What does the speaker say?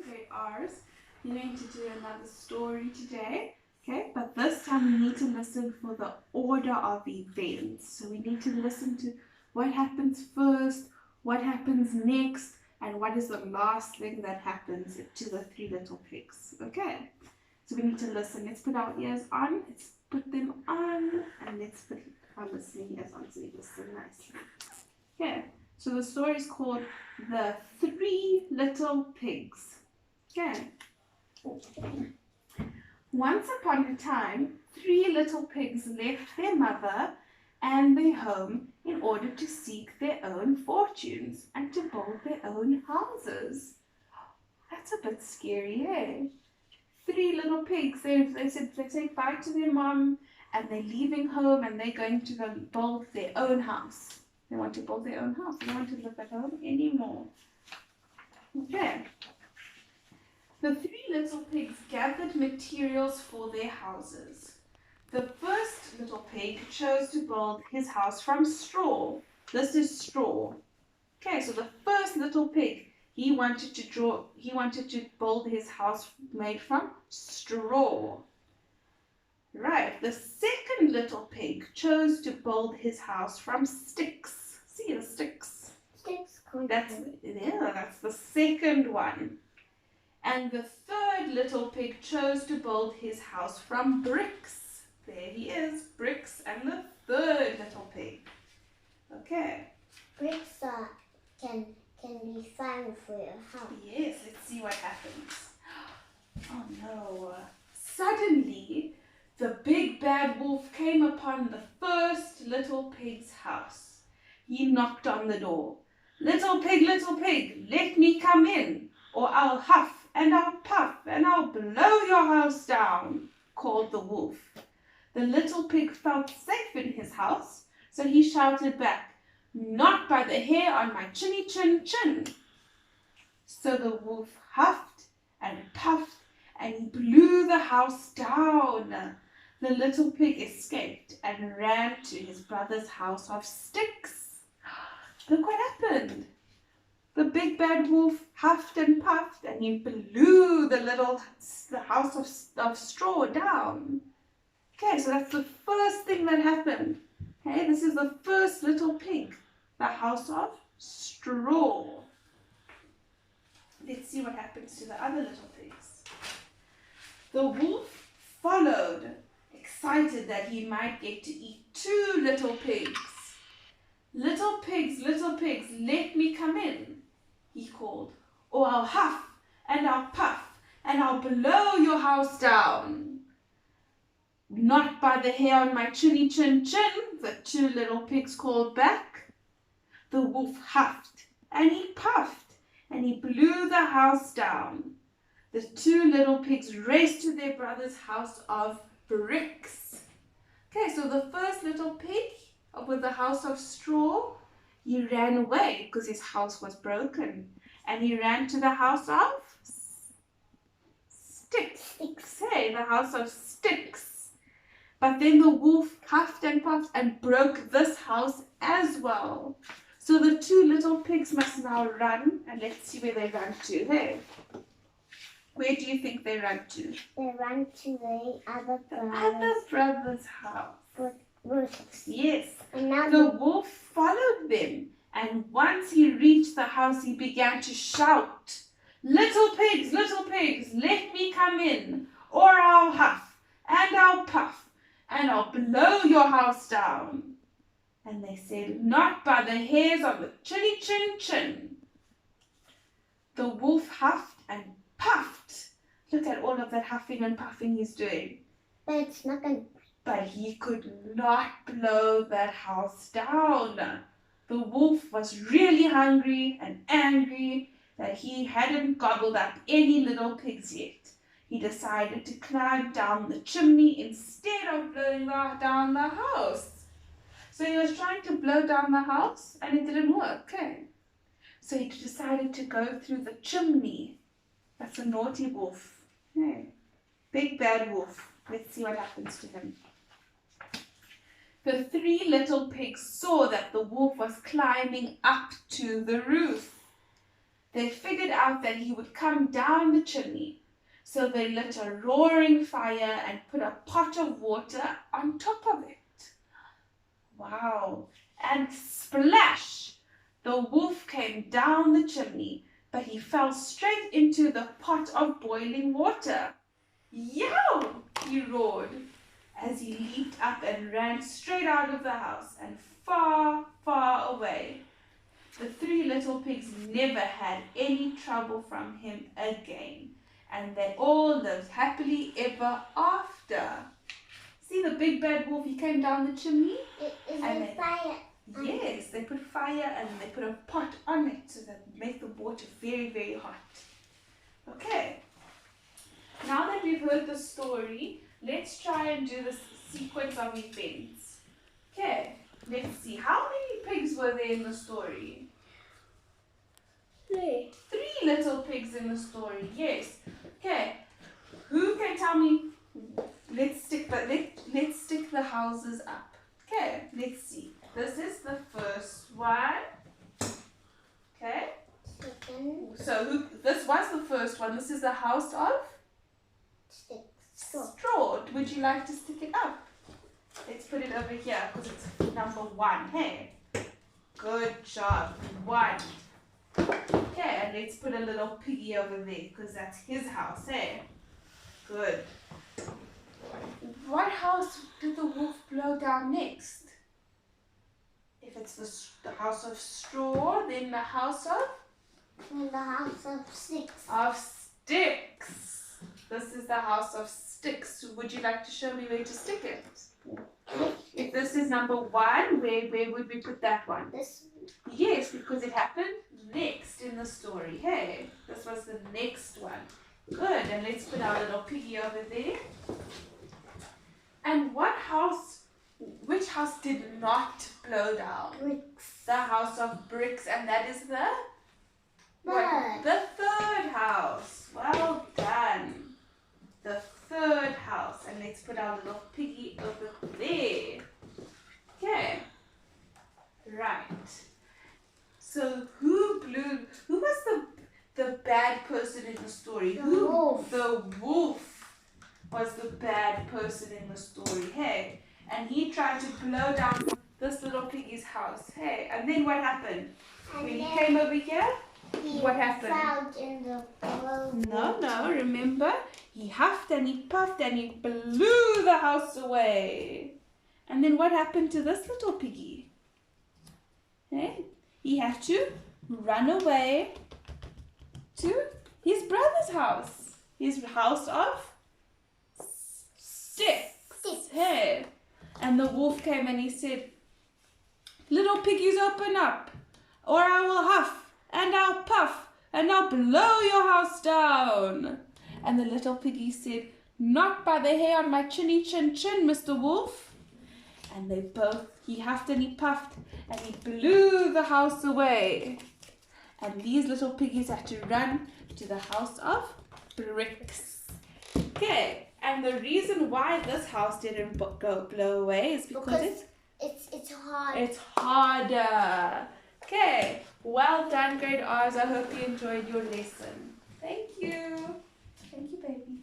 grade R's. We're going to do another story today, okay? But this time we need to listen for the order of events. So we need to listen to what happens first, what happens next, and what is the last thing that happens to the three little pigs, okay? So we need to listen. Let's put our ears on, let's put them on, and let's put our listening ears on so we listen nicely. Okay, so the story is called The Three Little Pigs. Okay. Once upon a time, three little pigs left their mother and their home in order to seek their own fortunes and to build their own houses. That's a bit scary, eh? Three little pigs, they say bye to their mom and they're leaving home and they're going to go build their own house. They want to build their own house. They don't want to live at home anymore. Okay. The three little pigs gathered materials for their houses. The first little pig chose to build his house from straw. This is straw. Okay, so the first little pig, he wanted to build his house made from straw. Right, the second little pig chose to build his house from sticks. See the sticks? Sticks. That's the second one. And the third little pig chose to build his house from bricks. There he is, bricks, and the third little pig. Okay. Bricks can be fine for your house. Yes, let's see what happens. Oh no. Suddenly, the big bad wolf came upon the first little pig's house. He knocked on the door. Little pig, let me come in, or I'll huff and I'll puff and I'll blow your house down, called the wolf. The little pig felt safe in his house, so he shouted back, not by the hair on my chinny chin chin. So the wolf huffed and puffed and he blew the house down. The little pig escaped and ran to his brother's house of sticks. Look what happened. The big bad wolf huffed and puffed and he blew the house of straw down. Okay, so that's the first thing that happened. Okay, this is the first little pig, the house of straw. Let's see what happens to the other little pigs. The wolf followed, excited that he might get to eat two little pigs. Little pigs, let me come in, he called, or I'll huff and I'll puff and I'll blow your house down. Not by the hair on my chinny chin chin, the two little pigs called back. The wolf huffed and he puffed and he blew the house down. The two little pigs raced to their brother's house of bricks. Okay, so the first little pig with the house of straw, he ran away because his house was broken. And he ran to the house of sticks. Hey, the house of sticks. But then the wolf huffed and puffed and broke this house as well. So the two little pigs must now run, and let's see where they run to. Hey, where do you think they run to? They run to the other brother's house. Bricks. Yes. And now the wolf followed them, and once he reached the house, he began to shout, little pigs, let me come in, or I'll huff and I'll puff and I'll blow your house down. And they said, not by the hairs on the chinny chin chin. The wolf huffed and puffed. Look at all of that huffing and puffing he's doing. But it's not going to... But he could not blow that house down. The wolf was really hungry and angry that he hadn't gobbled up any little pigs yet. He decided to climb down the chimney instead of blowing down the house. So he was trying to blow down the house and it didn't work. Okay? So he decided to go through the chimney. That's a naughty wolf. Okay? Big bad wolf. Let's see what happens to him. The three little pigs saw that the wolf was climbing up to the roof. they figured out that he would come down the chimney. So they lit a roaring fire and put a pot of water on top of it. Wow! And splash! The wolf came down the chimney, but he fell straight into the pot of boiling water. Yow! He roared as he leaped up and ran straight out of the house and far, far away. The three little pigs never had any trouble from him again, and they all lived happily ever after. See the big bad wolf, he came down the chimney? Is And it fire? Yes, they put fire and they put a pot on it so that make the water very, very hot. Okay, now that we've heard the story, let's try and do the sequence of events. Okay, let's see. How many pigs were there in the story? 3. 3 little pigs in the story, yes. Okay, who can tell me? Let's stick the houses up. Okay, let's see. This is the first one. Okay. Second. So this was the first one. This is the house of 6. straw. Would you like to stick it up? Let's put it over here because it's number 1. Hey, good job. 1. Okay, and let's put a little piggy over there because that's his house. Hey, good. What house did the wolf blow down next? If it's the house of straw, then the house of? In the house of 6. Of sticks. This is the house of sticks. Would you like to show me where to stick it? If this is number 1, where would we put that one? This. Yes, because it happened next in the story. Hey, this was the next one. Good, and let's put our little piggy over there. And which house did not blow down? Bricks. The house of bricks, and that is the? Bird. The third house. Well done. The third house, and let's put our little piggy over there. Okay. Right. So who was the bad person in the story? The wolf. The wolf was the bad person in the story. Hey, and he tried to blow down this little piggy's house. Hey, and then what happened? And When he then came over here, he what happened? fell in the blow. No, remember? He huffed and he puffed and he blew the house away. And then what happened to this little piggy? Hey, he had to run away to his brother's house. His house of sticks. Hey. And the wolf came and he said, little piggies, open up, or I will huff and I'll puff and I'll blow your house down. And the little piggy said, not by the hair on my chinny chin chin, Mr. Wolf. And he huffed and he puffed and he blew the house away. And these little piggies had to run to the house of bricks. Okay, and the reason why this house didn't blow away is because it's hard. it's harder. Okay, well done, grade R's. I hope you enjoyed your lesson. Thank you. Thank you, baby.